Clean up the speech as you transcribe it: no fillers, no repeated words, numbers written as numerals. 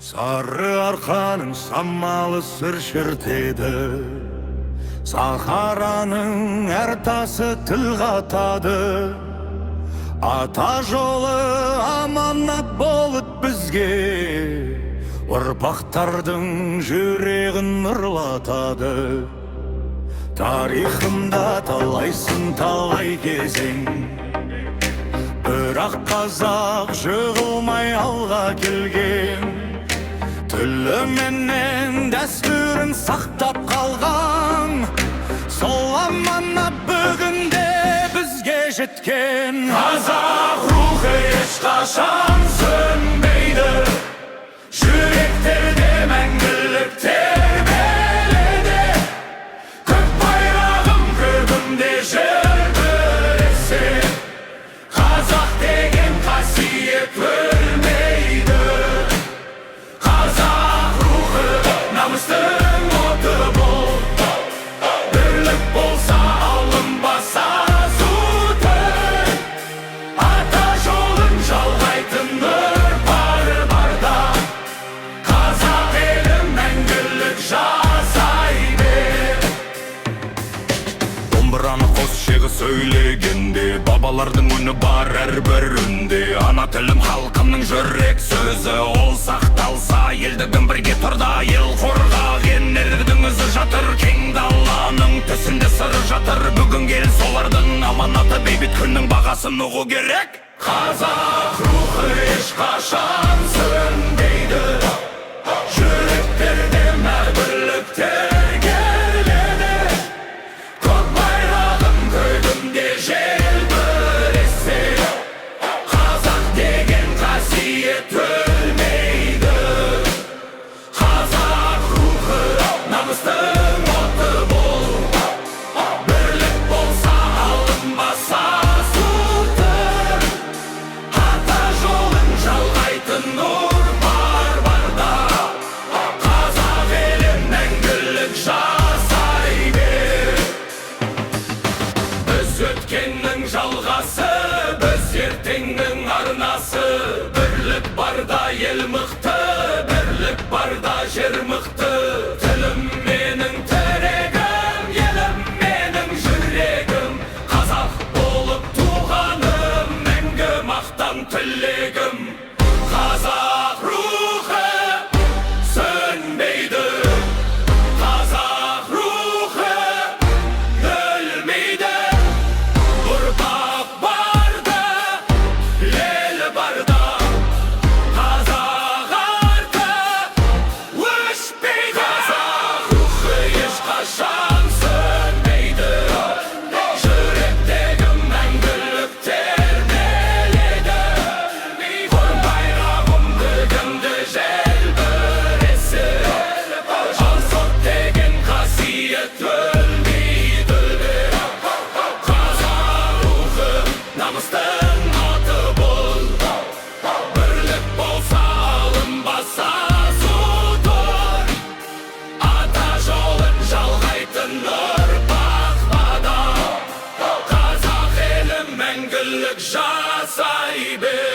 Sarı arkanın sammalı sır şırtıydı. Saharanın ertası tıl katadı. Ata жолы аманат болып бізге, ұрпақтардың жүрегін нұрлатады. Тарихымда талайсын талай кезең, бірақ қазақ жығылмай алға келген. Тілі менен дәстүрін сақтап қалған, сол аманат бүгінде бізге жеткен. Қазақ рухы ешқашан сөнбейді, жүректерде мәңгілік тербеледі. Көк байрағым көгімде желбіресе, қазақ деген қасиет өлмейді. Қазақ рухы намыстың оты бол, бірлік болса алынбаса сутыр. Ата жолын жалғайтын ұрпақ барда, қазақ елі мәңгілік жасай бер. Домбыраны қос шегі сөйлегенде, бабалардың үні бар әрбір үнде. Ана тілім халқымның жүрек сөзі, ол сақталса елдігін бірге тұрда. Ел қорғаған ерлердің ізі жатыр, кең даланың түсінде сыры жатыр. Бүгін ел солардың аманаты, бейбіт күннің бағасын ұғу керек. Қазақ рухы ешқашан сөнбейді, жүректерде мәңгілік тербеледі. Көк байрағым көгімде желбіресе, қазақ деген қасиет өлмейді. Қазақ рухы намыстың оты бол, бірлік болса алынбаса сутыр. Ата жолын жалғайтын ұрпақ барда, қазақ елі мәңгілік жасай бер. Біз өткеннің жалғасы, біз ертеңнің арнасы. Бірлік барда ел мықты, бірлік барда жер мықты. Тілім менің тірегім, елім менің жүрегім. Қазақ болып туғаным, мәңгі мақтан тілегім. Қазақ рухы сөнбейді, қазақ рухы өлмейді. Ұрпақ барда, ел барда, қазақ арты өшпейді. Қазақ рухы ешқашан сөнбейді, жүректегі мәңгілік тербеледі. Қор байрағым көгімде желбіресе, ансот деген қасиет өлмейді. Қазақ рухы намыстың аты бол, бірлік болса алынбаса сутыр. Ата жолын жалғайтын ұрпақ бада, қазақ елі мәңгілік жасай бер.